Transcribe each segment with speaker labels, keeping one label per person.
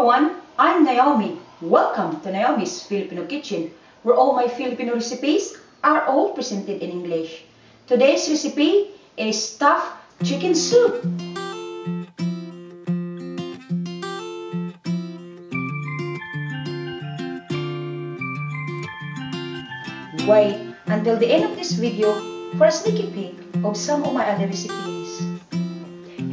Speaker 1: everyone, I'm Naomi. Welcome to Naomi's Filipino Kitchen, where all my Filipino recipes are all presented in English. Today's recipe is stuffed chicken soup. Wait until the end of this video for a sneaky peek of some of my other recipes.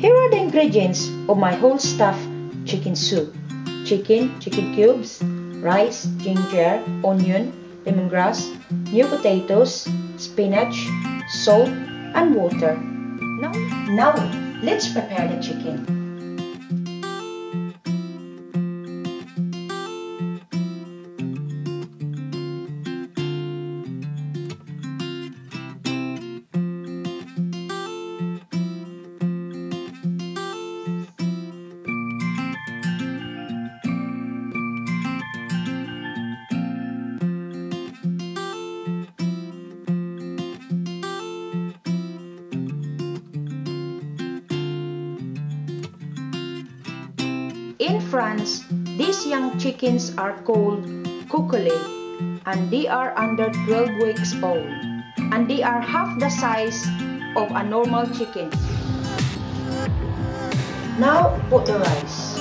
Speaker 1: Here are the ingredients of my whole stuffed chicken soup. Chicken cubes, rice, ginger, onion, lemongrass, new potatoes, spinach, salt, and water. Now let's prepare the chicken. In France, these young chickens are called Coquelet, and they are under 12 weeks old, and they are half the size of a normal chicken. Now put the rice.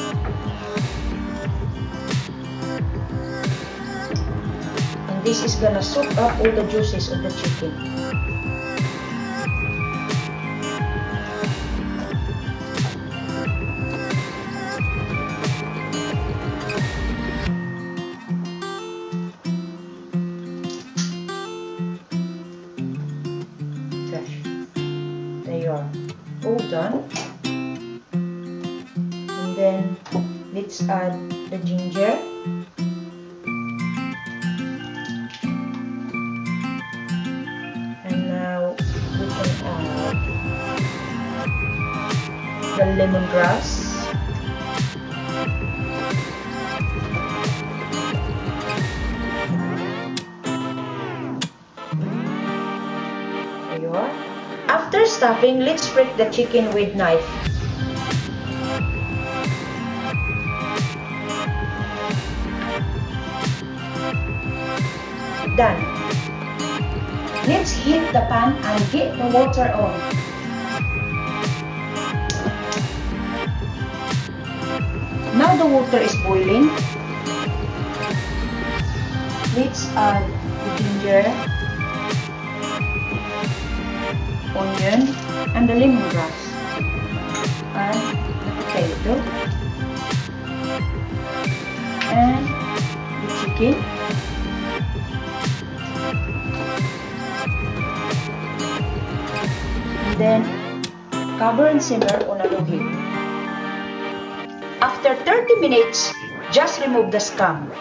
Speaker 1: And this is gonna soak up all the juices of the chicken. They are all done, and then let's add the ginger, and now we can add the lemongrass, there you are. After stuffing, let's break the chicken with knife. Done. Let's heat the pan and get the water on. Now the water is boiling. Let's add the ginger, onion, and the lemongrass, and the potato, and the chicken, and then cover and simmer on a low heat. After 30 minutes, just remove the scum.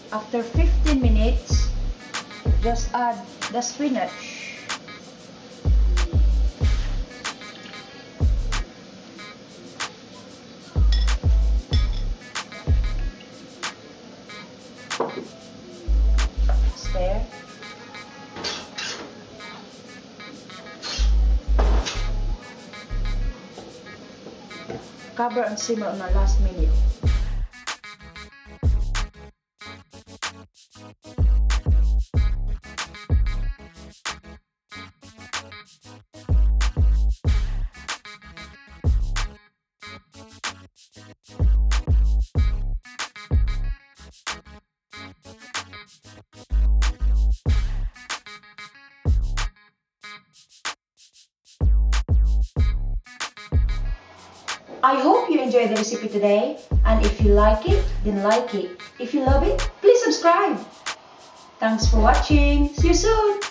Speaker 1: After 15 minutes, just add the spinach. Stir. Cover and simmer on the last minute. I hope you enjoyed the recipe today, and if you like it, then like it. If you love it, please subscribe. Thanks for watching. See you soon.